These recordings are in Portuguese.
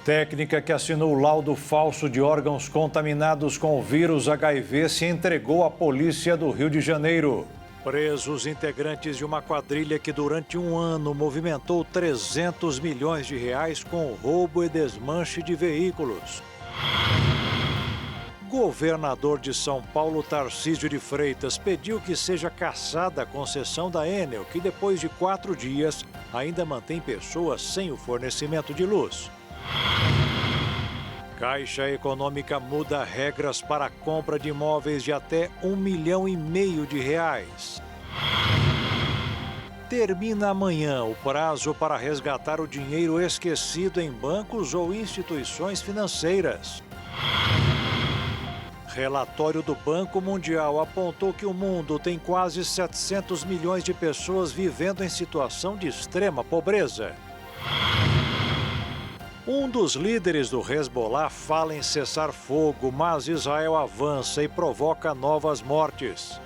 Técnica que assinou laudo falso de órgãos contaminados com o vírus HIV se entregou à polícia do Rio de Janeiro. Presos integrantes de uma quadrilha que durante um ano movimentou 300 milhões de reais com roubo e desmanche de veículos. Governador de São Paulo, Tarcísio de Freitas, pediu que seja cassada a concessão da Enel, que depois de 4 dias ainda mantém pessoas sem o fornecimento de luz. Caixa Econômica muda regras para a compra de imóveis de até R$1,5 milhão de reais. Termina amanhã o prazo para resgatar o dinheiro esquecido em bancos ou instituições financeiras. Relatório do Banco Mundial apontou que o mundo tem quase 700 milhões de pessoas vivendo em situação de extrema pobreza. Um dos líderes do Hezbollah fala em cessar fogo, mas Israel avança e provoca novas mortes.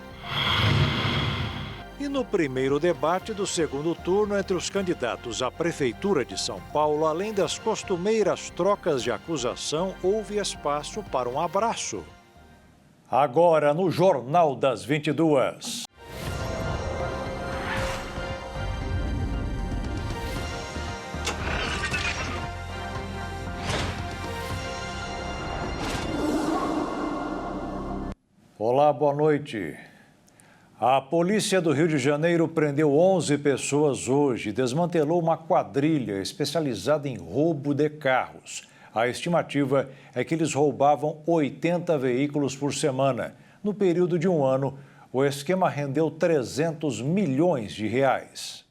E no primeiro debate do segundo turno entre os candidatos à Prefeitura de São Paulo, além das costumeiras trocas de acusação, houve espaço para um abraço. Agora no Jornal das 22. Olá, boa noite. A polícia do Rio de Janeiro prendeu 11 pessoas hoje e desmantelou uma quadrilha especializada em roubo de carros. A estimativa é que eles roubavam 80 veículos por semana. No período de um ano, o esquema rendeu 300 milhões de reais.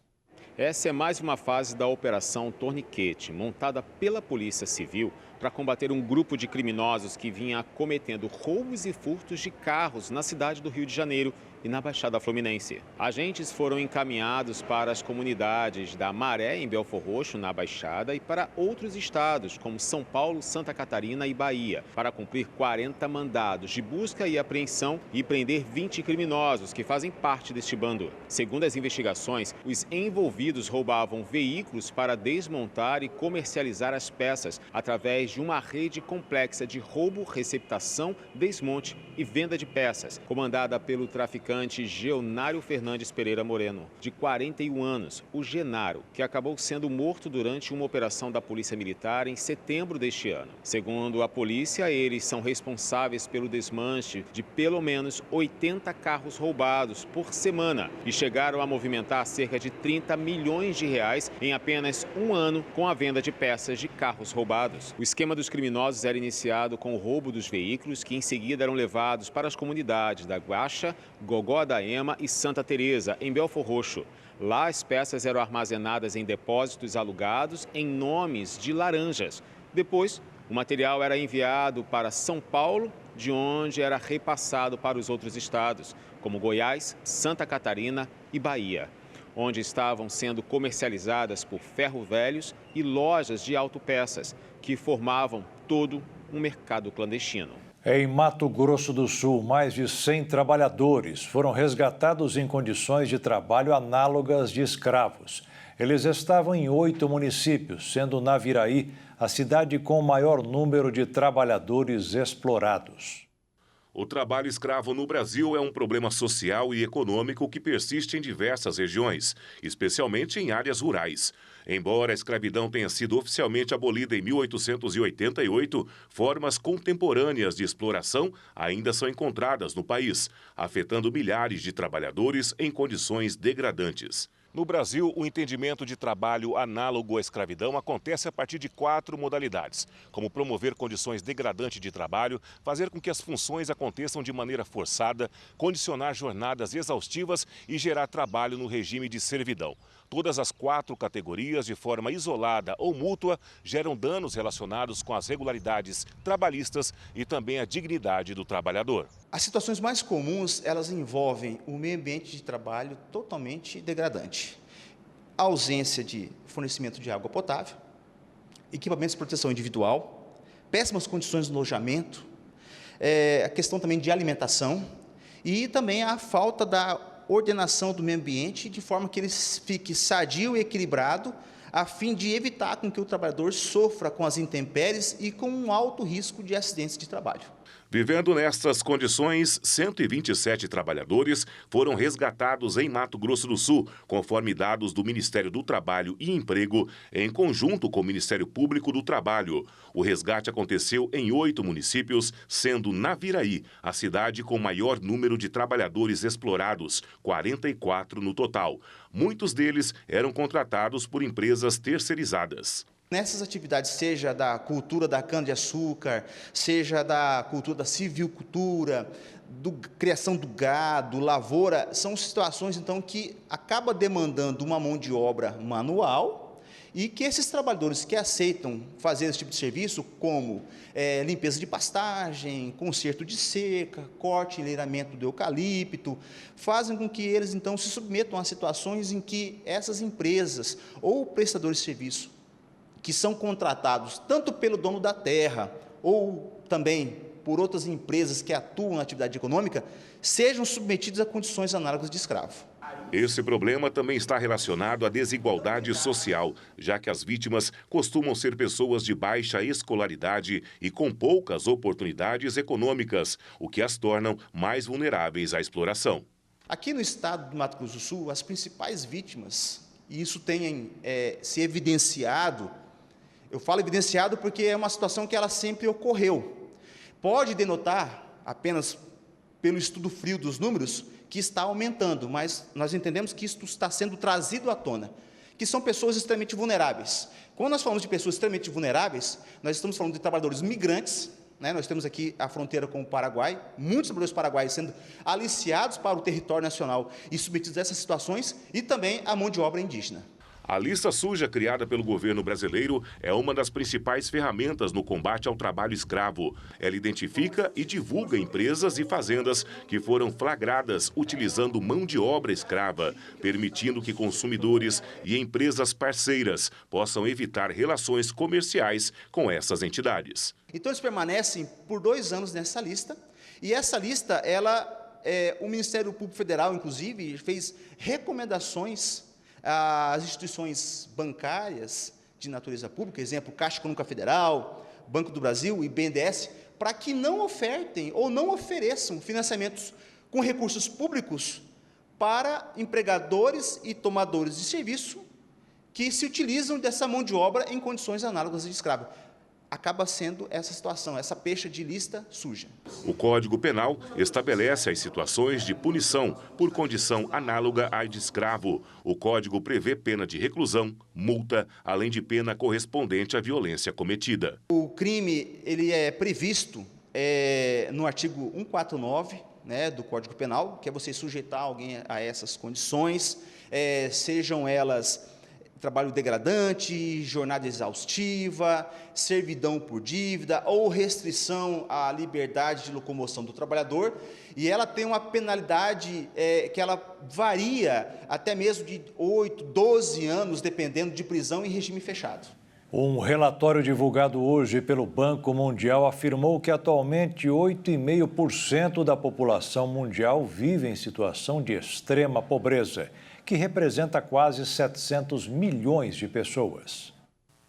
Essa é mais uma fase da Operação Torniquete, montada pela Polícia Civil para combater um grupo de criminosos que vinha cometendo roubos e furtos de carros na cidade do Rio de Janeiro e na Baixada Fluminense. Agentes foram encaminhados para as comunidades da Maré, em Belfor Roxo, na Baixada, e para outros estados, como São Paulo, Santa Catarina e Bahia, para cumprir 40 mandados de busca e apreensão e prender 20 criminosos que fazem parte deste bando. Segundo as investigações, os envolvidos roubavam veículos para desmontar e comercializar as peças através de uma rede complexa de roubo, receptação, desmonte e venda de peças, comandada pelo traficante Geonário Fernandes Pereira Moreno, de 41 anos, o Genaro, que acabou sendo morto durante uma operação da Polícia Militar em setembro deste ano. Segundo a polícia, eles são responsáveis pelo desmanche de pelo menos 80 carros roubados por semana e chegaram a movimentar cerca de 30 milhões de reais em apenas um ano com a venda de peças de carros roubados. O esquema dos criminosos era iniciado com o roubo dos veículos, que em seguida eram levados para as comunidades da Guaxa, Gogó da Ema e Santa Teresa, em Belfor Roxo. Lá as peças eram armazenadas em depósitos alugados em nomes de laranjas. Depois, o material era enviado para São Paulo, de onde era repassado para os outros estados, como Goiás, Santa Catarina e Bahia, onde estavam sendo comercializadas por ferro-velhos e lojas de autopeças, que formavam todo um mercado clandestino. Em Mato Grosso do Sul, mais de 100 trabalhadores foram resgatados em condições de trabalho análogas de escravos. Eles estavam em 8 municípios, sendo Naviraí a cidade com o maior número de trabalhadores explorados. O trabalho escravo no Brasil é um problema social e econômico que persiste em diversas regiões, especialmente em áreas rurais. Embora a escravidão tenha sido oficialmente abolida em 1888, formas contemporâneas de exploração ainda são encontradas no país, afetando milhares de trabalhadores em condições degradantes. No Brasil, o entendimento de trabalho análogo à escravidão acontece a partir de 4 modalidades, como promover condições degradantes de trabalho, fazer com que as funções aconteçam de maneira forçada, condicionar jornadas exaustivas e gerar trabalho no regime de servidão. Todas as 4 categorias, de forma isolada ou mútua, geram danos relacionados com as regularidades trabalhistas e também a dignidade do trabalhador. As situações mais comuns, elas envolvem o meio ambiente de trabalho totalmente degradante. A ausência de fornecimento de água potável, equipamentos de proteção individual, péssimas condições de alojamento, a questão também de alimentação e também a falta da ordenação do meio ambiente de forma que ele fique sadio e equilibrado a fim de evitar com que o trabalhador sofra com as intempéries e com um alto risco de acidentes de trabalho. Vivendo nestas condições, 127 trabalhadores foram resgatados em Mato Grosso do Sul, conforme dados do Ministério do Trabalho e Emprego, em conjunto com o Ministério Público do Trabalho. O resgate aconteceu em 8 municípios, sendo Naviraí a cidade com maior número de trabalhadores explorados, 44 no total. Muitos deles eram contratados por empresas terceirizadas. Nessas atividades, seja da cultura da cana-de-açúcar, seja da cultura da silvicultura, criação do gado, lavoura, são situações, então, que acaba demandando uma mão de obra manual e que esses trabalhadores que aceitam fazer esse tipo de serviço, como limpeza de pastagem, conserto de cerca, corte e enleiramento do eucalipto, fazem com que eles, então, se submetam a situações em que essas empresas ou prestadores de serviço que são contratados tanto pelo dono da terra ou também por outras empresas que atuam na atividade econômica, sejam submetidos a condições análogas de escravo. Esse problema também está relacionado à desigualdade social, já que as vítimas costumam ser pessoas de baixa escolaridade e com poucas oportunidades econômicas, o que as tornam mais vulneráveis à exploração. Aqui no estado do Mato Grosso do Sul, as principais vítimas, e isso tem se evidenciado. Eu falo evidenciado porque é uma situação que ela sempre ocorreu. Pode denotar, apenas pelo estudo frio dos números, que está aumentando, mas nós entendemos que isso está sendo trazido à tona, que são pessoas extremamente vulneráveis. Quando nós falamos de pessoas extremamente vulneráveis, nós estamos falando de trabalhadores migrantes, né? Nós temos aqui a fronteira com o Paraguai, muitos trabalhadores paraguaios sendo aliciados para o território nacional e submetidos a essas situações, e também a mão de obra indígena. A lista suja criada pelo governo brasileiro é uma das principais ferramentas no combate ao trabalho escravo. Ela identifica e divulga empresas e fazendas que foram flagradas utilizando mão de obra escrava, permitindo que consumidores e empresas parceiras possam evitar relações comerciais com essas entidades. Então, eles permanecem por 2 anos nessa lista, e essa lista, o Ministério Público Federal, inclusive, fez recomendações às instituições bancárias de natureza pública, exemplo, Caixa Econômica Federal, Banco do Brasil e BNDES, para que não ofertem ou não ofereçam financiamentos com recursos públicos para empregadores e tomadores de serviço que se utilizam dessa mão de obra em condições análogas de escravo. Acaba sendo essa situação, essa pecha de lista suja. O Código Penal estabelece as situações de punição por condição análoga à de escravo. O Código prevê pena de reclusão, multa, além de pena correspondente à violência cometida. O crime ele é previsto no artigo 149, né, do Código Penal, que é você sujeitar alguém a essas condições, sejam elas trabalho degradante, jornada exaustiva, servidão por dívida ou restrição à liberdade de locomoção do trabalhador, e ela tem uma penalidade que ela varia até mesmo de 8, 12 anos, dependendo de prisão em regime fechado. Um relatório divulgado hoje pelo Banco Mundial afirmou que atualmente 8,5% da população mundial vive em situação de extrema pobreza, que representa quase 700 milhões de pessoas.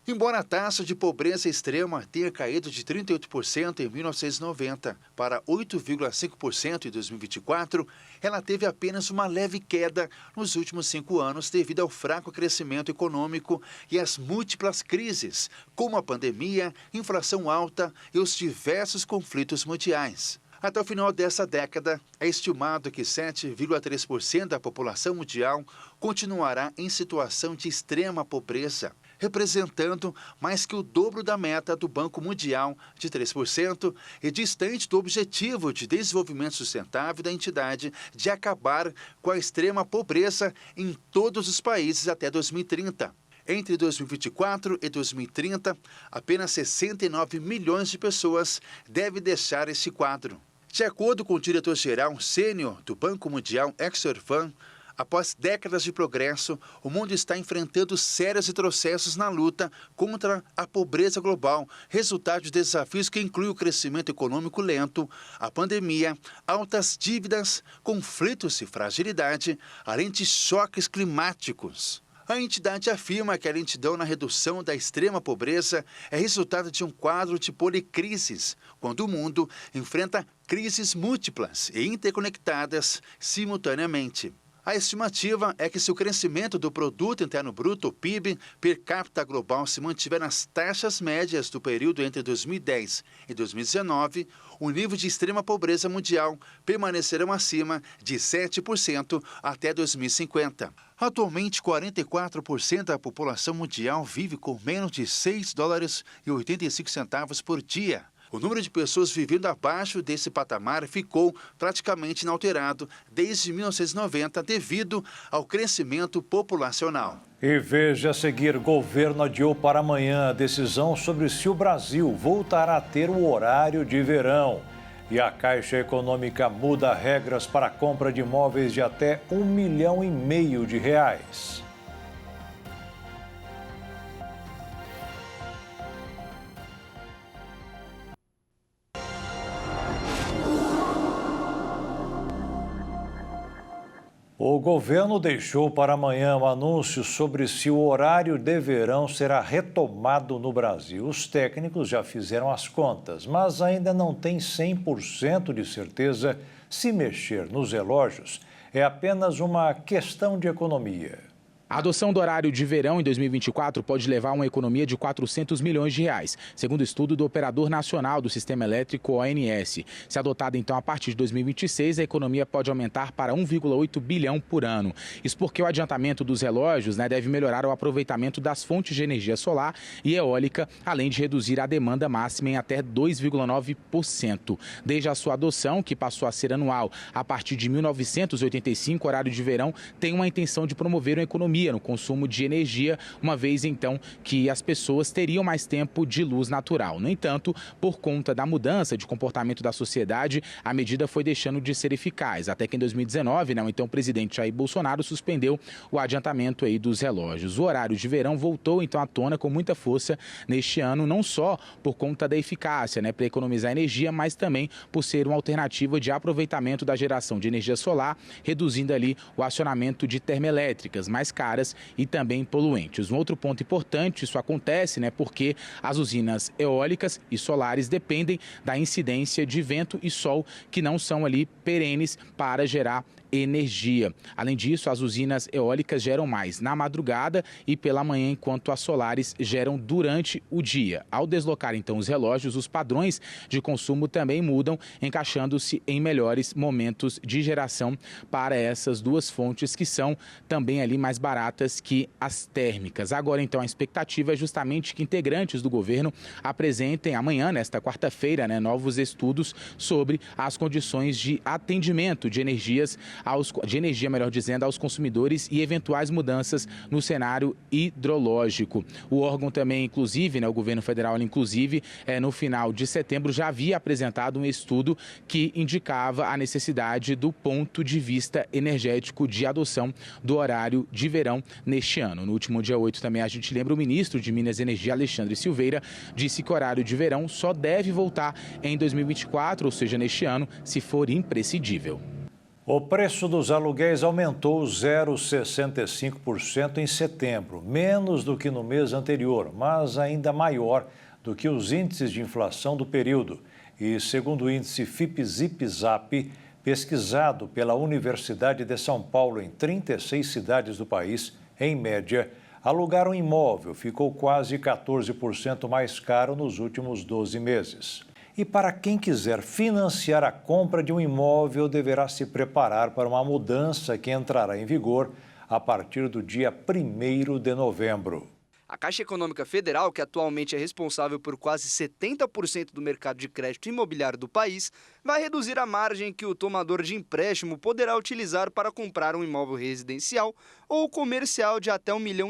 Embora a taxa de pobreza extrema tenha caído de 38% em 1990 para 8,5% em 2024, ela teve apenas uma leve queda nos últimos 5 anos devido ao fraco crescimento econômico e às múltiplas crises, como a pandemia, inflação alta e os diversos conflitos mundiais. Até o final dessa década, é estimado que 7,3% da população mundial continuará em situação de extrema pobreza, representando mais que o dobro da meta do Banco Mundial de 3% e distante do objetivo de desenvolvimento sustentável da entidade de acabar com a extrema pobreza em todos os países até 2030. Entre 2024 e 2030, apenas 69 milhões de pessoas devem deixar esse quadro. De acordo com o diretor-geral sênior do Banco Mundial, Hector Van, após décadas de progresso, o mundo está enfrentando sérios retrocessos na luta contra a pobreza global, resultado de desafios que incluem o crescimento econômico lento, a pandemia, altas dívidas, conflitos e fragilidade, além de choques climáticos. A entidade afirma que a lentidão na redução da extrema pobreza é resultado de um quadro de policrises, quando o mundo enfrenta crises múltiplas e interconectadas simultaneamente. A estimativa é que se o crescimento do Produto Interno Bruto, PIB, per capita global se mantiver nas taxas médias do período entre 2010 e 2019, o nível de extrema pobreza mundial permanecerá acima de 7% até 2050. Atualmente, 44% da população mundial vive com menos de $6,85 por dia. O número de pessoas vivendo abaixo desse patamar ficou praticamente inalterado desde 1990 devido ao crescimento populacional. E veja a seguir, governo adiou para amanhã a decisão sobre se o Brasil voltará a ter o horário de verão. E a Caixa Econômica muda regras para a compra de imóveis de até R$ 1,5 milhão. O governo deixou para amanhã um anúncio sobre se o horário de verão será retomado no Brasil. Os técnicos já fizeram as contas, mas ainda não tem 100% de certeza se mexer nos relógios é apenas uma questão de economia. A adoção do horário de verão em 2024 pode levar a uma economia de R$ 400 milhões, segundo o estudo do Operador Nacional do Sistema Elétrico, ONS. Se adotada, então, a partir de 2026, a economia pode aumentar para 1,8 bilhão por ano. Isso porque o adiantamento dos relógios deve melhorar o aproveitamento das fontes de energia solar e eólica, além de reduzir a demanda máxima em até 2,9%. Desde a sua adoção, que passou a ser anual a partir de 1985, o horário de verão tem uma intenção de promover uma economia no consumo de energia, uma vez então que as pessoas teriam mais tempo de luz natural. No entanto, por conta da mudança de comportamento da sociedade, a medida foi deixando de ser eficaz, até que em 2019, então o presidente Jair Bolsonaro suspendeu o adiantamento dos relógios. O horário de verão voltou então à tona com muita força neste ano, não só por conta da eficácia, para economizar energia, mas também por ser uma alternativa de aproveitamento da geração de energia solar, reduzindo ali o acionamento de termoelétricas mais caras e também poluentes. Um outro ponto importante, isso acontece porque as usinas eólicas e solares dependem da incidência de vento e sol, que não são ali perenes para gerar energia. Além disso, as usinas eólicas geram mais na madrugada e pela manhã, enquanto as solares geram durante o dia. Ao deslocar então os relógios, os padrões de consumo também mudam, encaixando-se em melhores momentos de geração para essas duas fontes que são também ali mais baratas que as térmicas. Agora então a expectativa é justamente que integrantes do governo apresentem amanhã, nesta quarta-feira, novos estudos sobre as condições de atendimento de energia, aos consumidores e eventuais mudanças no cenário hidrológico. O órgão também, inclusive, o governo federal, inclusive, no final de setembro, já havia apresentado um estudo que indicava a necessidade do ponto de vista energético de adoção do horário de verão neste ano. No último dia 8 também, a gente lembra, o ministro de Minas e Energia, Alexandre Silveira, disse que o horário de verão só deve voltar em 2024, ou seja, neste ano, se for imprescindível. O preço dos aluguéis aumentou 0,65% em setembro, menos do que no mês anterior, mas ainda maior do que os índices de inflação do período. E segundo o índice FIPE-ZIP-ZAP, pesquisado pela Universidade de São Paulo em 36 cidades do país, em média, alugar um imóvel ficou quase 14% mais caro nos últimos 12 meses. E para quem quiser financiar a compra de um imóvel, deverá se preparar para uma mudança que entrará em vigor a partir do dia 1º de novembro. A Caixa Econômica Federal, que atualmente é responsável por quase 70% do mercado de crédito imobiliário do país, vai reduzir a margem que o tomador de empréstimo poderá utilizar para comprar um imóvel residencial ou comercial de até R$ 1,5 milhão.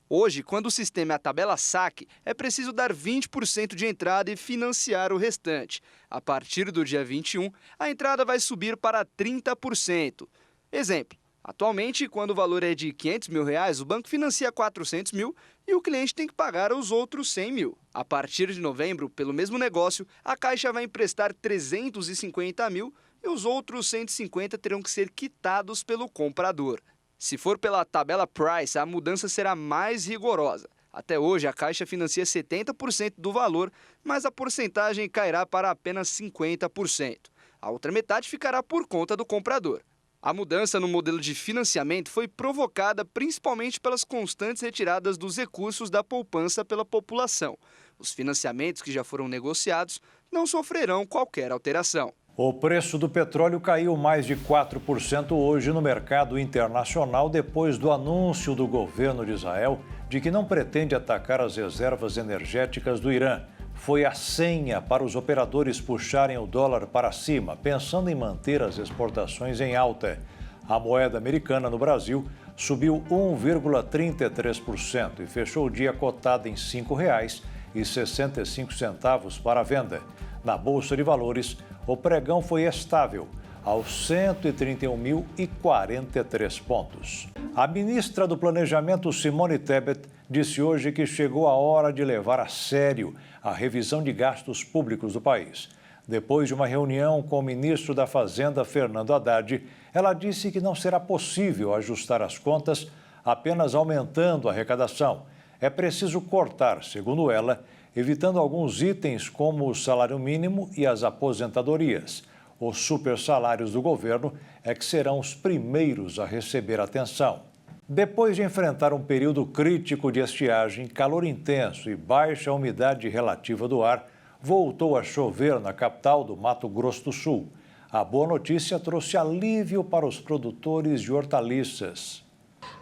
Hoje, quando o sistema é a tabela saque, é preciso dar 20% de entrada e financiar o restante. A partir do dia 21, a entrada vai subir para 30%. Exemplo, atualmente, quando o valor é de R$ 500 mil, o banco financia 400 mil e o cliente tem que pagar os outros 100 mil. A partir de novembro, pelo mesmo negócio, a Caixa vai emprestar 350 mil e os outros 150 terão que ser quitados pelo comprador. Se for pela tabela Price, a mudança será mais rigorosa. Até hoje, a Caixa financia 70% do valor, mas a porcentagem cairá para apenas 50%. A outra metade ficará por conta do comprador. A mudança no modelo de financiamento foi provocada principalmente pelas constantes retiradas dos recursos da poupança pela população. Os financiamentos que já foram negociados não sofrerão qualquer alteração. O preço do petróleo caiu mais de 4% hoje no mercado internacional depois do anúncio do governo de Israel de que não pretende atacar as reservas energéticas do Irã. Foi a senha para os operadores puxarem o dólar para cima, pensando em manter as exportações em alta. A moeda americana no Brasil subiu 1,33% e fechou o dia cotada em R$ 5,65 para a venda. Na Bolsa de Valores, o pregão foi estável, aos 131.043 pontos. A ministra do Planejamento, Simone Tebet, disse hoje que chegou a hora de levar a sério a revisão de gastos públicos do país. Depois de uma reunião com o ministro da Fazenda, Fernando Haddad, ela disse que não será possível ajustar as contas apenas aumentando a arrecadação. É preciso cortar, segundo ela, evitando alguns itens como o salário mínimo e as aposentadorias. Os supersalários do governo é que serão os primeiros a receber atenção. Depois de enfrentar um período crítico de estiagem, calor intenso e baixa umidade relativa do ar, voltou a chover na capital do Mato Grosso do Sul. A boa notícia trouxe alívio para os produtores de hortaliças.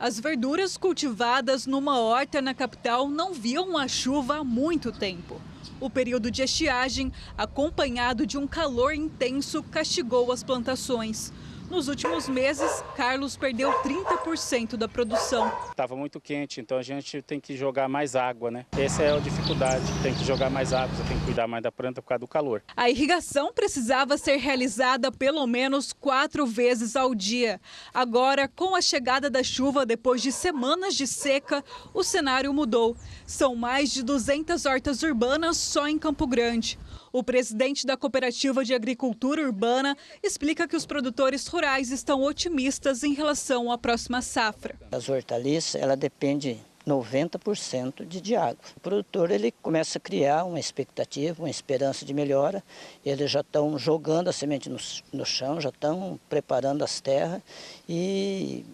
As verduras cultivadas numa horta na capital não viam a chuva há muito tempo. O período de estiagem, acompanhado de um calor intenso, castigou as plantações. Nos últimos meses, Carlos perdeu 30% da produção. Estava muito quente, então a gente tem que jogar mais água, né? Essa é a dificuldade, tem que jogar mais água, você tem que cuidar mais da planta por causa do calor. A irrigação precisava ser realizada pelo menos 4 vezes ao dia. Agora, com a chegada da chuva depois de semanas de seca, o cenário mudou. São mais de 200 hortas urbanas só em Campo Grande. O presidente da Cooperativa de Agricultura Urbana explica que os produtores rurais estão otimistas em relação à próxima safra. As hortaliças, ela depende 90% de água. O produtor ele começa a criar uma expectativa, uma esperança de melhora. Eles já estão jogando a semente no chão, já estão preparando as terras e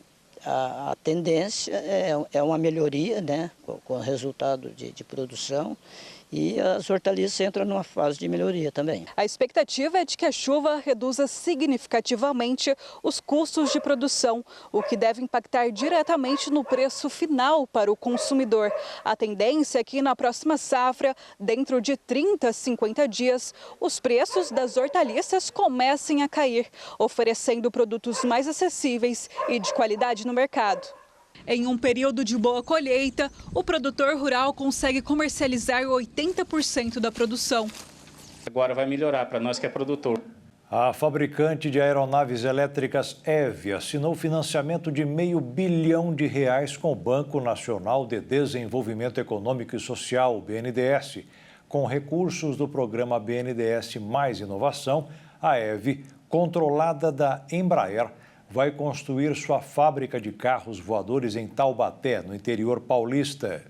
a tendência é uma melhoria, né, com o resultado de produção. E as hortaliças entram numa fase de melhoria também. A expectativa é de que a chuva reduza significativamente os custos de produção, o que deve impactar diretamente no preço final para o consumidor. A tendência é que na próxima safra, dentro de 30 a 50 dias, os preços das hortaliças comecem a cair, oferecendo produtos mais acessíveis e de qualidade no mercado. Em um período de boa colheita, o produtor rural consegue comercializar 80% da produção. Agora vai melhorar para nós que é produtor. A fabricante de aeronaves elétricas EVE assinou financiamento de R$500 bilhão com o Banco Nacional de Desenvolvimento Econômico e Social, o BNDES. Com recursos do programa BNDES Mais Inovação, a EVE, controlada da Embraer, vai construir sua fábrica de carros voadores em Taubaté, no interior paulista.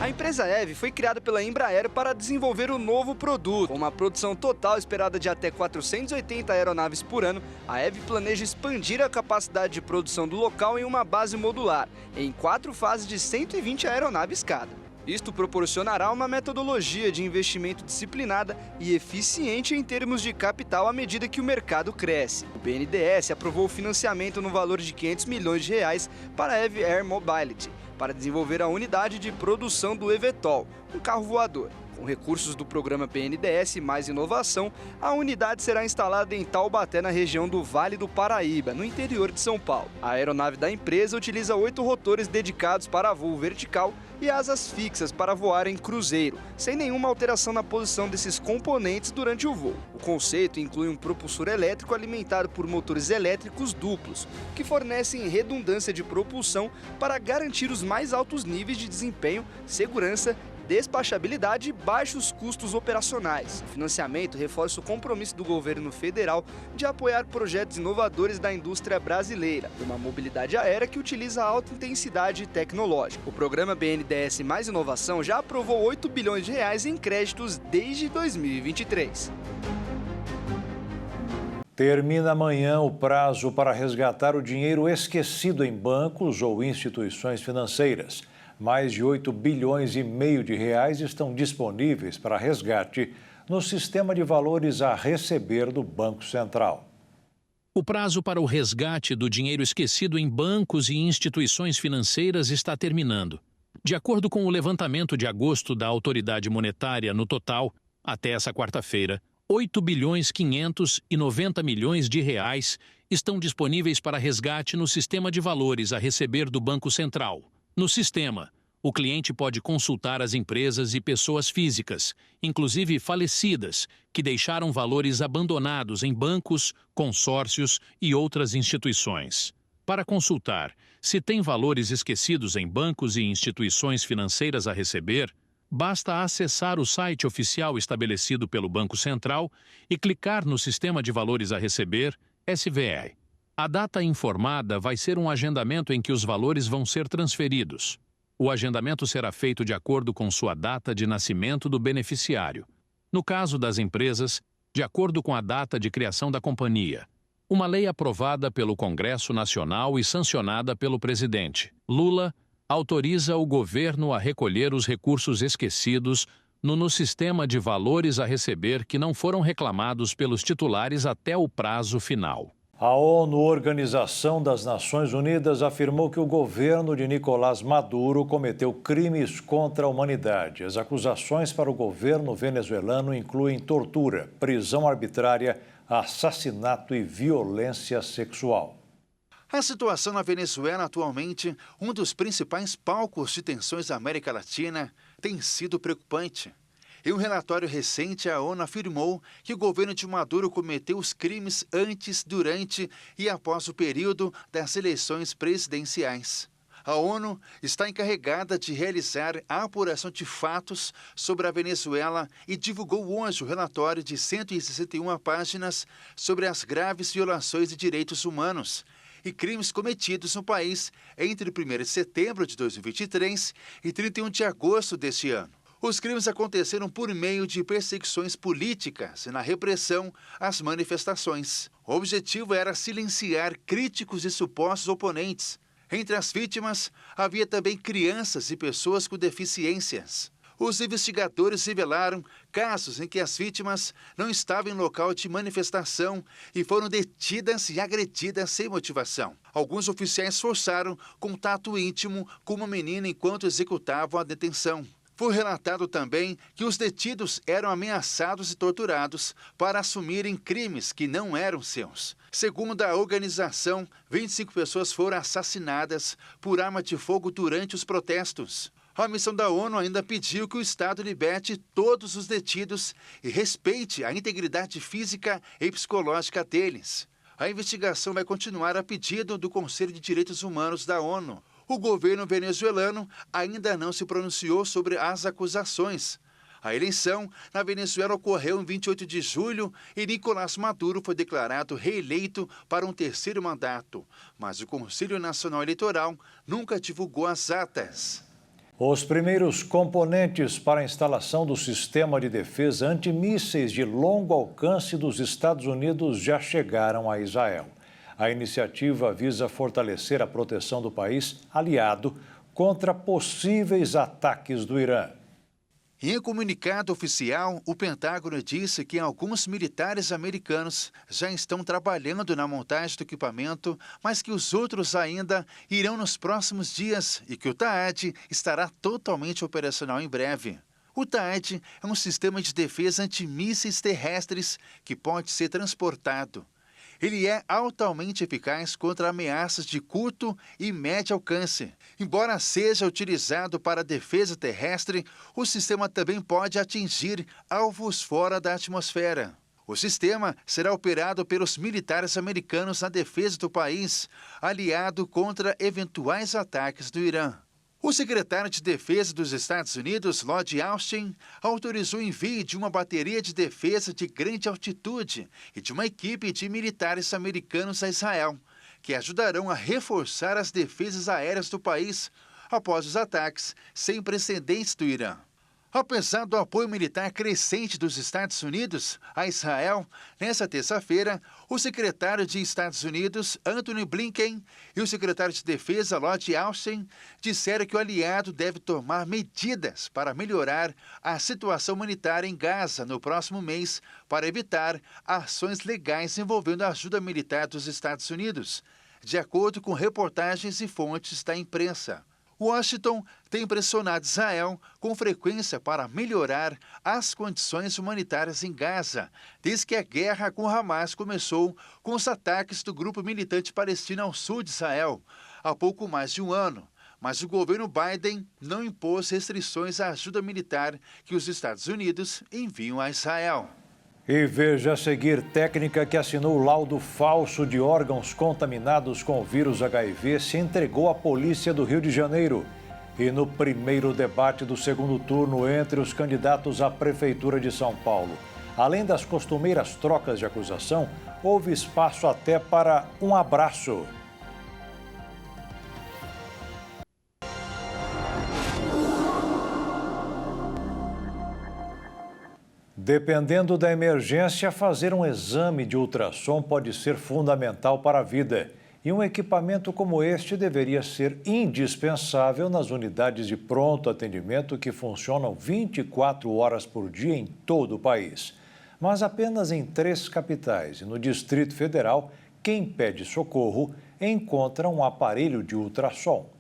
A empresa EVE foi criada pela Embraer para desenvolver um novo produto. Com uma produção total esperada de até 480 aeronaves por ano, a EVE planeja expandir a capacidade de produção do local em uma base modular, em 4 fases de 120 aeronaves cada. Isto proporcionará uma metodologia de investimento disciplinada e eficiente em termos de capital à medida que o mercado cresce. O BNDES aprovou o financiamento no valor de R$500 milhões para a EVE Air Mobility, para desenvolver a unidade de produção do eVTOL, um carro voador. Com recursos do programa BNDES Mais Inovação, a unidade será instalada em Taubaté, na região do Vale do Paraíba, no interior de São Paulo. A aeronave da empresa utiliza 8 rotores dedicados para voo vertical e asas fixas para voar em cruzeiro, sem nenhuma alteração na posição desses componentes durante o voo. O conceito inclui um propulsor elétrico alimentado por motores elétricos duplos, que fornecem redundância de propulsão para garantir os mais altos níveis de desempenho, segurança despachabilidade e baixos custos operacionais. O financiamento reforça o compromisso do governo federal de apoiar projetos inovadores da indústria brasileira, uma mobilidade aérea que utiliza alta intensidade tecnológica. O programa BNDES Mais Inovação já aprovou 8 bilhões de reais em créditos desde 2023. Termina amanhã o prazo para resgatar o dinheiro esquecido em bancos ou instituições financeiras. Mais de 8 bilhões e meio de reais estão disponíveis para resgate no sistema de valores a receber do Banco Central. O prazo para o resgate do dinheiro esquecido em bancos e instituições financeiras está terminando. De acordo com o levantamento de agosto da autoridade monetária, no total, até essa quarta-feira, 8 bilhões 590 milhões de reais estão disponíveis para resgate no sistema de valores a receber do Banco Central. No sistema, o cliente pode consultar as empresas e pessoas físicas, inclusive falecidas, que deixaram valores abandonados em bancos, consórcios e outras instituições. Para consultar se tem valores esquecidos em bancos e instituições financeiras a receber, basta acessar o site oficial estabelecido pelo Banco Central e clicar no Sistema de Valores a Receber, SVR. A data informada vai ser um agendamento em que os valores vão ser transferidos. O agendamento será feito de acordo com sua data de nascimento do beneficiário. No caso das empresas, de acordo com a data de criação da companhia. Uma lei aprovada pelo Congresso Nacional e sancionada pelo presidente Lula autoriza o governo a recolher os recursos esquecidos no sistema de valores a receber que não foram reclamados pelos titulares até o prazo final. A ONU, Organização das Nações Unidas, afirmou que o governo de Nicolás Maduro cometeu crimes contra a humanidade. As acusações para o governo venezuelano incluem tortura, prisão arbitrária, assassinato e violência sexual. A situação na Venezuela atualmente, um dos principais palcos de tensões da América Latina, tem sido preocupante. Em um relatório recente, a ONU afirmou que o governo de Maduro cometeu os crimes antes, durante e após o período das eleições presidenciais. A ONU está encarregada de realizar a apuração de fatos sobre a Venezuela e divulgou hoje o relatório de 161 páginas sobre as graves violações de direitos humanos e crimes cometidos no país entre 1º de setembro de 2023 e 31 de agosto deste ano. Os crimes aconteceram por meio de perseguições políticas e na repressão às manifestações. O objetivo era silenciar críticos e supostos oponentes. Entre as vítimas, havia também crianças e pessoas com deficiências. Os investigadores revelaram casos em que as vítimas não estavam em local de manifestação e foram detidas e agredidas sem motivação. Alguns oficiais forçaram contato íntimo com uma menina enquanto executavam a detenção. Foi relatado também que os detidos eram ameaçados e torturados para assumirem crimes que não eram seus. Segundo a organização, 25 pessoas foram assassinadas por arma de fogo durante os protestos. A missão da ONU ainda pediu que o Estado liberte todos os detidos e respeite a integridade física e psicológica deles. A investigação vai continuar a pedido do Conselho de Direitos Humanos da ONU. O governo venezuelano ainda não se pronunciou sobre as acusações. A eleição na Venezuela ocorreu em 28 de julho e Nicolás Maduro foi declarado reeleito para um 3º mandato. Mas o Conselho Nacional Eleitoral nunca divulgou as atas. Os primeiros componentes para a instalação do sistema de defesa antimísseis de longo alcance dos Estados Unidos já chegaram a Israel. A iniciativa visa fortalecer a proteção do país aliado contra possíveis ataques do Irã. Em um comunicado oficial, o Pentágono disse que alguns militares americanos já estão trabalhando na montagem do equipamento, mas que os outros ainda irão nos próximos dias e que o TAAD estará totalmente operacional em breve. O TAAD é um sistema de defesa antimísseis terrestres que pode ser transportado. Ele é altamente eficaz contra ameaças de curto e médio alcance. Embora seja utilizado para defesa terrestre, o sistema também pode atingir alvos fora da atmosfera. O sistema será operado pelos militares americanos na defesa do país, aliado contra eventuais ataques do Irã. O secretário de Defesa dos Estados Unidos, Lloyd Austin, autorizou o envio de uma bateria de defesa de grande altitude e de uma equipe de militares americanos a Israel, que ajudarão a reforçar as defesas aéreas do país após os ataques sem precedentes do Irã. Apesar do apoio militar crescente dos Estados Unidos a Israel, nesta terça-feira, o secretário de Estados Unidos, Antony Blinken, e o secretário de Defesa, Lloyd Austin, disseram que o aliado deve tomar medidas para melhorar a situação humanitária em Gaza no próximo mês, para evitar ações legais envolvendo a ajuda militar dos Estados Unidos, de acordo com reportagens e fontes da imprensa. Washington tem pressionado Israel com frequência para melhorar as condições humanitárias em Gaza, desde que a guerra com Hamas começou com os ataques do grupo militante palestino ao sul de Israel, há pouco mais de um ano. Mas o governo Biden não impôs restrições à ajuda militar que os Estados Unidos enviam a Israel. E veja a seguir: técnica que assinou laudo falso de órgãos contaminados com o vírus HIV se entregou à polícia do Rio de Janeiro. E no primeiro debate do segundo turno entre os candidatos à Prefeitura de São Paulo, além das costumeiras trocas de acusação, houve espaço até para um abraço. Dependendo da emergência, fazer um exame de ultrassom pode ser fundamental para a vida. E um equipamento como este deveria ser indispensável nas unidades de pronto atendimento que funcionam 24 horas por dia em todo o país. Mas apenas em 3 capitais e no Distrito Federal, quem pede socorro encontra um aparelho de ultrassom.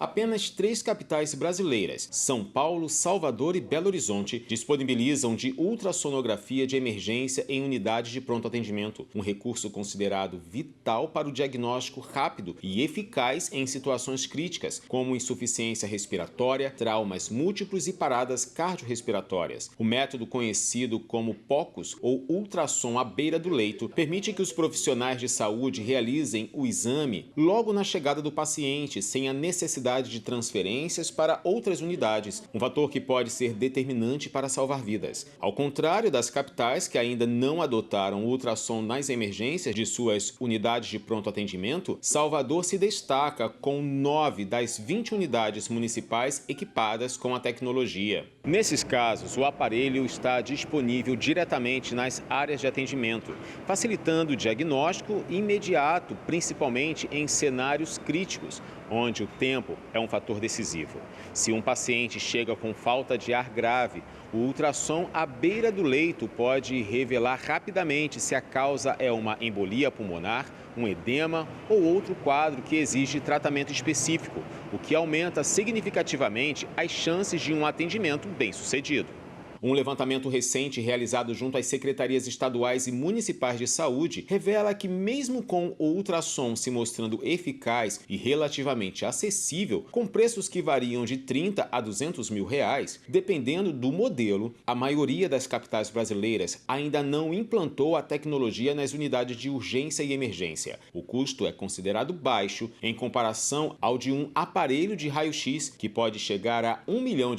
Apenas 3 capitais brasileiras, São Paulo, Salvador e Belo Horizonte, disponibilizam de ultrassonografia de emergência em unidades de pronto atendimento, um recurso considerado vital para o diagnóstico rápido e eficaz em situações críticas, como insuficiência respiratória, traumas múltiplos e paradas cardiorrespiratórias. O método conhecido como POCUS, ou ultrassom à beira do leito, permite que os profissionais de saúde realizem o exame logo na chegada do paciente, sem a necessidade de transferências para outras unidades, um fator que pode ser determinante para salvar vidas. Ao contrário das capitais que ainda não adotaram o ultrassom nas emergências de suas unidades de pronto atendimento, Salvador se destaca com 9 das 20 unidades municipais equipadas com a tecnologia. Nesses casos, o aparelho está disponível diretamente nas áreas de atendimento, facilitando o diagnóstico imediato, principalmente em cenários críticos, onde o tempo é um fator decisivo. Se um paciente chega com falta de ar grave, o ultrassom à beira do leito pode revelar rapidamente se a causa é uma embolia pulmonar, um edema ou outro quadro que exige tratamento específico, o que aumenta significativamente as chances de um atendimento bem-sucedido. Um levantamento recente realizado junto às secretarias estaduais e municipais de saúde revela que, mesmo com o ultrassom se mostrando eficaz e relativamente acessível, com preços que variam de 30 a 200 mil reais, dependendo do modelo, a maioria das capitais brasileiras ainda não implantou a tecnologia nas unidades de urgência e emergência. O custo é considerado baixo em comparação ao de um aparelho de raio-x, que pode chegar a R$1 milhão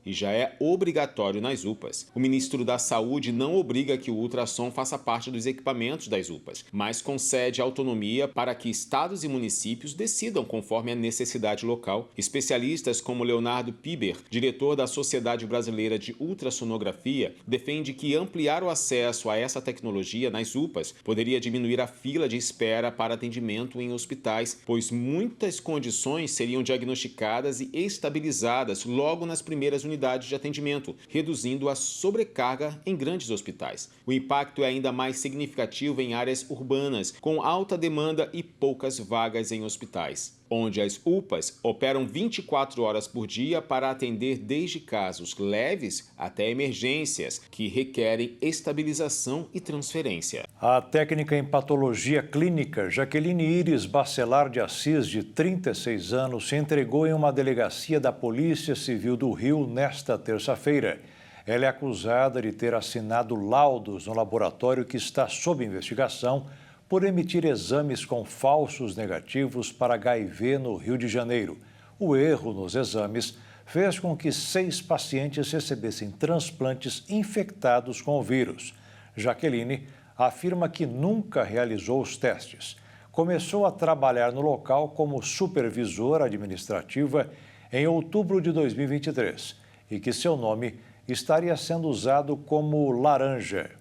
e já é obrigatório nas UPAs. O ministro da Saúde não obriga que o ultrassom faça parte dos equipamentos das UPAs, mas concede autonomia para que estados e municípios decidam conforme a necessidade local. Especialistas como Leonardo Piber, diretor da Sociedade Brasileira de Ultrassonografia, defende que ampliar o acesso a essa tecnologia nas UPAs poderia diminuir a fila de espera para atendimento em hospitais, pois muitas condições seriam diagnosticadas e estabilizadas logo nas primeiras unidades de atendimento, reduzindo a sobrecarga em grandes hospitais. O impacto é ainda mais significativo em áreas urbanas, com alta demanda e poucas vagas em hospitais, onde as UPAs operam 24 horas por dia para atender desde casos leves até emergências, que requerem estabilização e transferência. A técnica em patologia clínica, Jaqueline Iris Bacelar de Assis, de 36 anos, se entregou em uma delegacia da Polícia Civil do Rio nesta terça-feira. Ela é acusada de ter assinado laudos no laboratório que está sob investigação por emitir exames com falsos negativos para HIV no Rio de Janeiro. O erro nos exames fez com que 6 pacientes recebessem transplantes infectados com o vírus. Jaqueline afirma que nunca realizou os testes. Começou a trabalhar no local como supervisora administrativa em outubro de 2023 e que seu nome estaria sendo usado como laranja.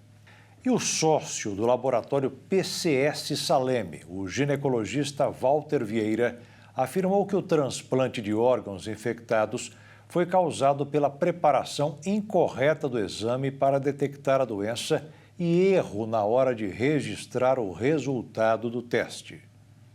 E o sócio do laboratório PCS Saleme, o ginecologista Walter Vieira, afirmou que o transplante de órgãos infectados foi causado pela preparação incorreta do exame para detectar a doença e erro na hora de registrar o resultado do teste.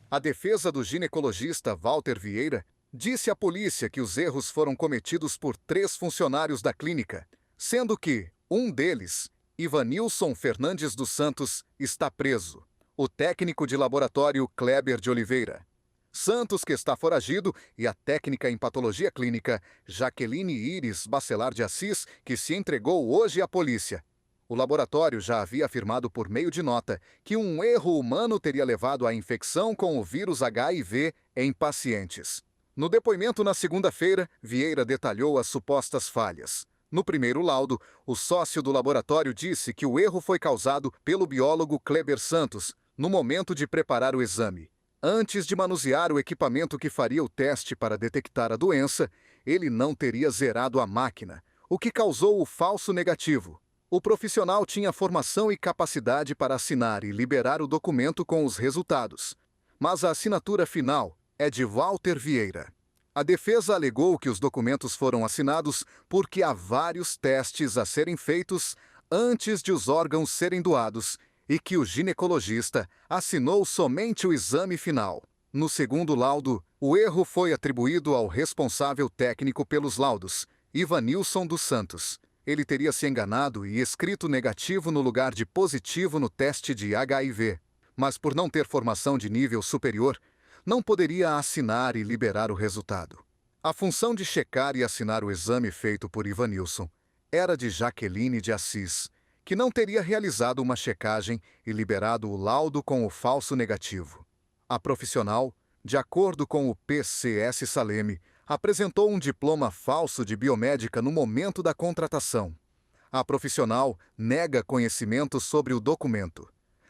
A defesa do ginecologista Walter Vieira disse à polícia que os erros foram cometidos por 3 funcionários da clínica, sendo que um deles, Ivanilson Fernandes dos Santos, está preso. O técnico de laboratório Kleber de Oliveira. Santos, que está foragido, e a técnica em patologia clínica Jaqueline Iris Bacelar de Assis, que se entregou hoje à polícia. O laboratório já havia afirmado por meio de nota que um erro humano teria levado à infecção com o vírus HIV em pacientes. No depoimento na segunda-feira, Vieira detalhou as supostas falhas. No primeiro laudo, o sócio do laboratório disse que o erro foi causado pelo biólogo Kleber Santos no momento de preparar o exame. Antes de manusear o equipamento que faria o teste para detectar a doença, ele não teria zerado a máquina, o que causou o falso negativo. O profissional tinha formação e capacidade para assinar e liberar o documento com os resultados. Mas a assinatura final é de Walter Vieira. A defesa alegou que os documentos foram assinados porque há vários testes a serem feitos antes de os órgãos serem doados e que o ginecologista assinou somente o exame final. No segundo laudo, o erro foi atribuído ao responsável técnico pelos laudos, Ivanilson dos Santos. Ele teria se enganado e escrito negativo no lugar de positivo no teste de HIV, mas por não ter formação de nível superior, não poderia assinar e liberar o resultado. A função de checar e assinar o exame feito por Ivanilson era de Jaqueline de Assis, que não teria realizado uma checagem e liberado o laudo com o falso negativo. A profissional, de acordo com o PCS Saleme, apresentou um diploma falso de biomédica no momento da contratação. A profissional nega conhecimento sobre o documento.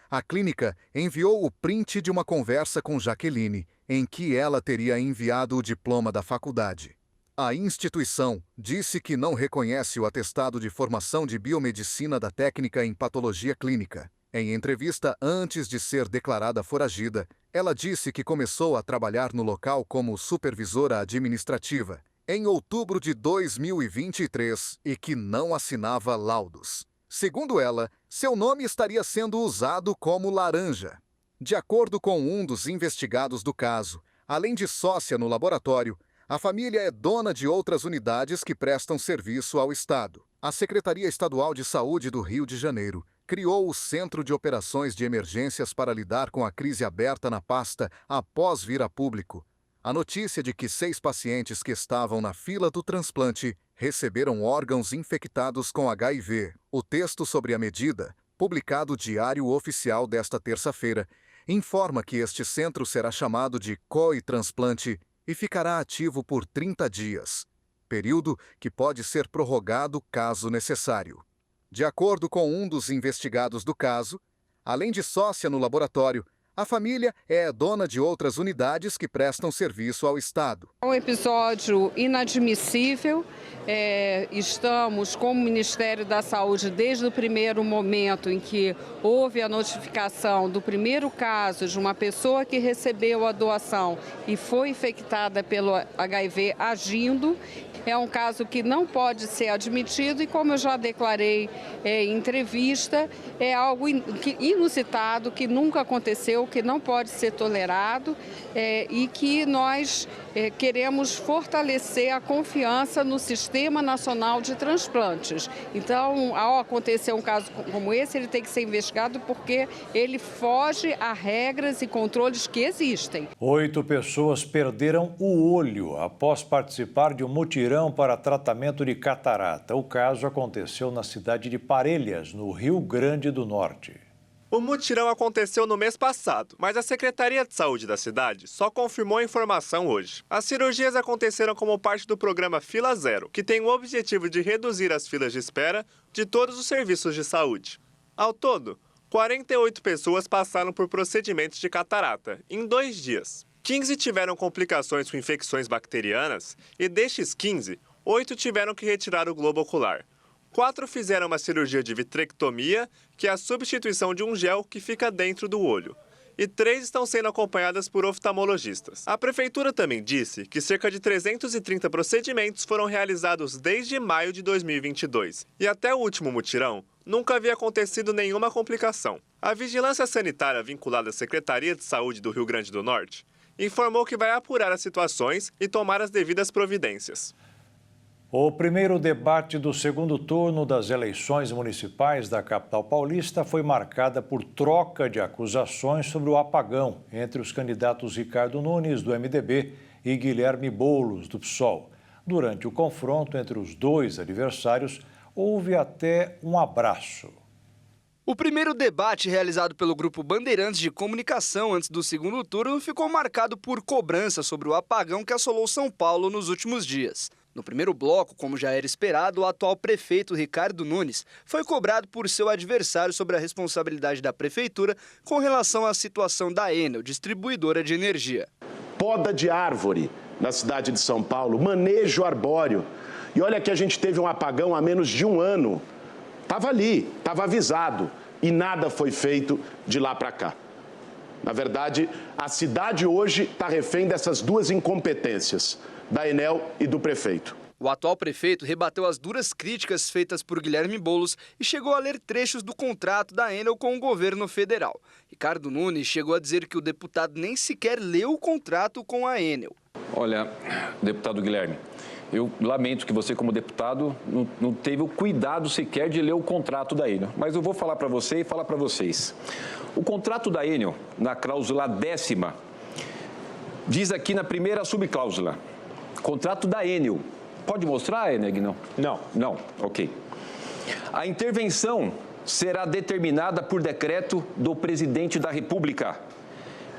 A clínica enviou o print de uma conversa com Jaqueline, em que ela teria enviado o diploma da faculdade. A instituição disse que não reconhece o atestado de formação de biomedicina da técnica em patologia clínica. Em entrevista antes de ser declarada foragida, ela disse que começou a trabalhar no local como supervisora administrativa em outubro de 2023 e que não assinava laudos. Segundo ela, seu nome estaria sendo usado como laranja. De acordo com um dos investigados do caso, além de sócia no laboratório, a família é dona de outras unidades que prestam serviço ao Estado. A Secretaria Estadual de Saúde do Rio de Janeiro criou o Centro de Operações de Emergências para lidar com a crise aberta na pasta após vir a público a notícia de que 6 pacientes que estavam na fila do transplante receberam órgãos infectados com HIV. O texto sobre a medida, publicado no Diário Oficial desta terça-feira, informa que este centro será chamado de COI-transplante e ficará ativo por 30 dias, período que pode ser prorrogado caso necessário. De acordo com um dos investigados do caso, além de sócia no laboratório, a família é dona de outras unidades que prestam serviço ao Estado. É um episódio inadmissível. Estamos com o Ministério da Saúde desde o primeiro momento em que houve a notificação do primeiro caso de uma pessoa que recebeu a doação e foi infectada pelo HIV agindo. É um caso que não pode ser admitido e, como eu já declarei em entrevista, é algo inusitado, que nunca aconteceu, que não pode ser tolerado e que nós queremos fortalecer a confiança no Sistema Nacional de Transplantes. Então, ao acontecer um caso como esse, ele tem que ser investigado porque ele foge a regras e controles que existem. 8 pessoas perderam o olho após participar de um mutirão para tratamento de catarata. O caso aconteceu na cidade de Parelhas, no Rio Grande do Norte. O mutirão aconteceu no mês passado, mas a Secretaria de Saúde da cidade só confirmou a informação hoje. As cirurgias aconteceram como parte do programa Fila Zero, que tem o objetivo de reduzir as filas de espera de todos os serviços de saúde. Ao todo, 48 pessoas passaram por procedimentos de catarata em 2 dias. 15 tiveram complicações com infecções bacterianas e destes 15, 8 tiveram que retirar o globo ocular. 4 fizeram uma cirurgia de vitrectomia, que é a substituição de um gel que fica dentro do olho. E 3 estão sendo acompanhadas por oftalmologistas. A prefeitura também disse que cerca de 330 procedimentos foram realizados desde maio de 2022. E até o último mutirão, nunca havia acontecido nenhuma complicação. A Vigilância Sanitária vinculada à Secretaria de Saúde do Rio Grande do Norte informou que vai apurar as situações e tomar as devidas providências. O primeiro debate do segundo turno das eleições municipais da capital paulista foi marcada por troca de acusações sobre o apagão entre os candidatos Ricardo Nunes, do MDB, e Guilherme Boulos, do PSOL. Durante o confronto entre os dois adversários, houve até um abraço. O primeiro debate realizado pelo Grupo Bandeirantes de Comunicação antes do segundo turno ficou marcado por cobrança sobre o apagão que assolou São Paulo nos últimos dias. No primeiro bloco, como já era esperado, o atual prefeito Ricardo Nunes foi cobrado por seu adversário sobre a responsabilidade da prefeitura com relação à situação da Enel, distribuidora de energia. Poda de árvore na cidade de São Paulo, manejo arbóreo. E olha que a gente teve um apagão há menos de um ano. Estava ali, estava avisado e nada foi feito de lá para cá. Na verdade, a cidade hoje está refém dessas duas incompetências, da Enel e do prefeito. O atual prefeito rebateu as duras críticas feitas por Guilherme Boulos e chegou a ler trechos do contrato da Enel com o governo federal. Ricardo Nunes chegou a dizer que o deputado nem sequer leu o contrato com a Enel. Olha, deputado Guilherme, eu lamento que você, como deputado, não teve o cuidado sequer de ler o contrato da Enel. Mas eu vou falar para você e falar para vocês. O contrato da Enel, na cláusula 10ª, diz aqui na primeira subcláusula, contrato da Enel. Pode mostrar, Eneg? Não? Não. Não, ok. A intervenção será determinada por decreto do presidente da República,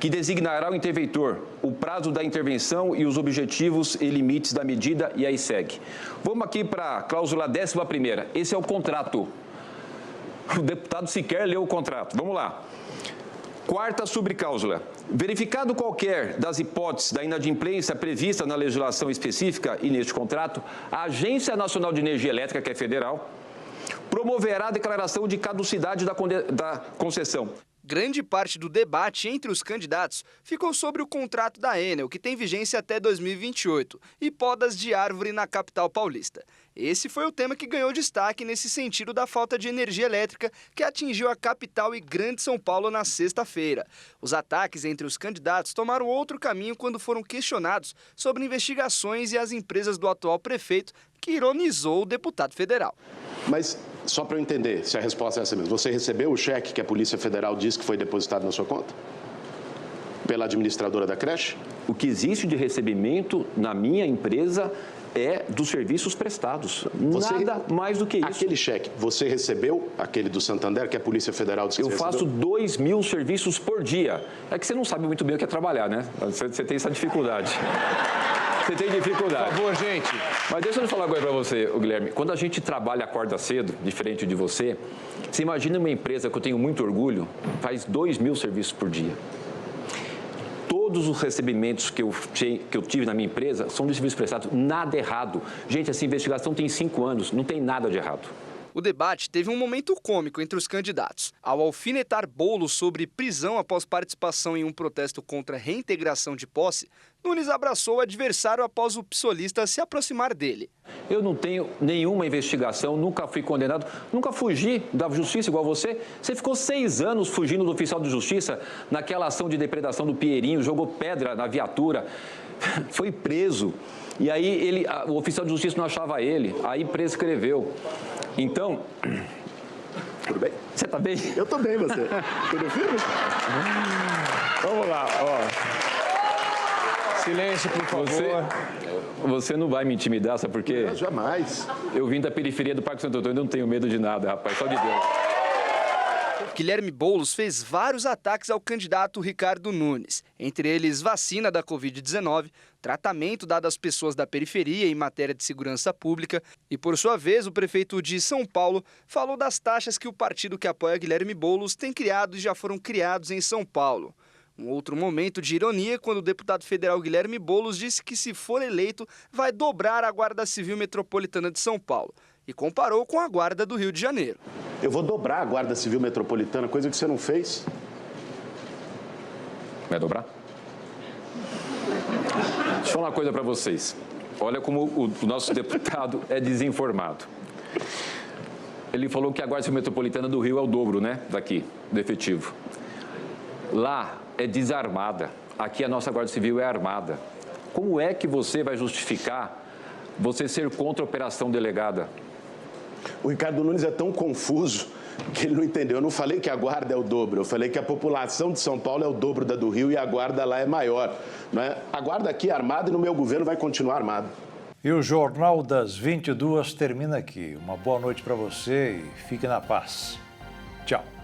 que designará o interventor, o prazo da intervenção e os objetivos e limites da medida, e aí segue. Vamos aqui para a cláusula 11ª. Esse é o contrato. O deputado sequer leu o contrato. Vamos lá. 4ª subcláusula. Verificado qualquer das hipóteses da inadimplência prevista na legislação específica e neste contrato, a Agência Nacional de Energia Elétrica, que é federal, promoverá a declaração de caducidade da concessão. Grande parte do debate entre os candidatos ficou sobre o contrato da Enel, que tem vigência até 2028, e podas de árvore na capital paulista. Esse foi o tema que ganhou destaque nesse sentido da falta de energia elétrica que atingiu a capital e Grande São Paulo na sexta-feira. Os ataques entre os candidatos tomaram outro caminho quando foram questionados sobre investigações e as empresas do atual prefeito, que ironizou o deputado federal. Mas, só para eu entender se a resposta é essa mesmo, você recebeu o cheque que a Polícia Federal disse que foi depositado na sua conta? Pela administradora da creche? O que existe de recebimento na minha empresa é dos serviços prestados. Nada mais do que isso. Aquele cheque, você recebeu aquele do Santander, que a Polícia Federal disse que eu faço 2.000 serviços por dia. É que você não sabe muito bem o que é trabalhar, né? Você tem essa dificuldade. Você tem dificuldade. Por favor, gente. Mas deixa eu falar uma coisa para você, Guilherme. Quando a gente trabalha, acorda cedo, diferente de você, você imagina uma empresa que eu tenho muito orgulho, faz 2.000 serviços por dia. Todos os recebimentos que eu tive na minha empresa são de serviços prestados. Nada errado. Gente, essa investigação tem 5 anos, não tem nada de errado. O debate teve um momento cômico entre os candidatos. Ao alfinetar Boulos sobre prisão após participação em um protesto contra a reintegração de posse, Nunes abraçou o adversário após o psolista se aproximar dele. Eu não tenho nenhuma investigação, nunca fui condenado, nunca fugi da justiça igual você. Você ficou 6 anos fugindo do oficial de justiça naquela ação de depredação do Pinheirinho, jogou pedra na viatura, foi preso. E aí o oficial de justiça não achava ele, aí prescreveu. Então, tudo bem? Você tá bem? Eu tô bem, você? Tudo firme? Vamos lá, ó. Silêncio, por favor. Você não vai me intimidar, sabe por quê? Não, jamais. Eu vim da periferia do Parque Santo Antônio e não tenho medo de nada, rapaz, só de Deus. Guilherme Boulos fez vários ataques ao candidato Ricardo Nunes, entre eles vacina da Covid-19, tratamento dado às pessoas da periferia em matéria de segurança pública e, por sua vez, o prefeito de São Paulo falou das taxas que o partido que apoia Guilherme Boulos tem criado e já foram criados em São Paulo. Um outro momento de ironia é quando o deputado federal Guilherme Boulos disse que, se for eleito, vai dobrar a Guarda Civil Metropolitana de São Paulo e comparou com a Guarda do Rio de Janeiro. Eu vou dobrar a Guarda Civil Metropolitana, coisa que você não fez. Vai dobrar? Deixa eu falar uma coisa para vocês. Olha como o nosso deputado é desinformado. Ele falou que a Guarda Civil Metropolitana do Rio é o dobro, né, daqui, do efetivo. Lá é desarmada. Aqui a nossa Guarda Civil é armada. Como é que você vai justificar você ser contra a operação delegada? O Ricardo Nunes é tão confuso que ele não entendeu. Eu não falei que a guarda é o dobro, eu falei que a população de São Paulo é o dobro da do Rio e a guarda lá é maior. Não é? A guarda aqui é armada e no meu governo vai continuar armado. E o Jornal das 22 termina aqui. Uma boa noite para você e fique na paz. Tchau.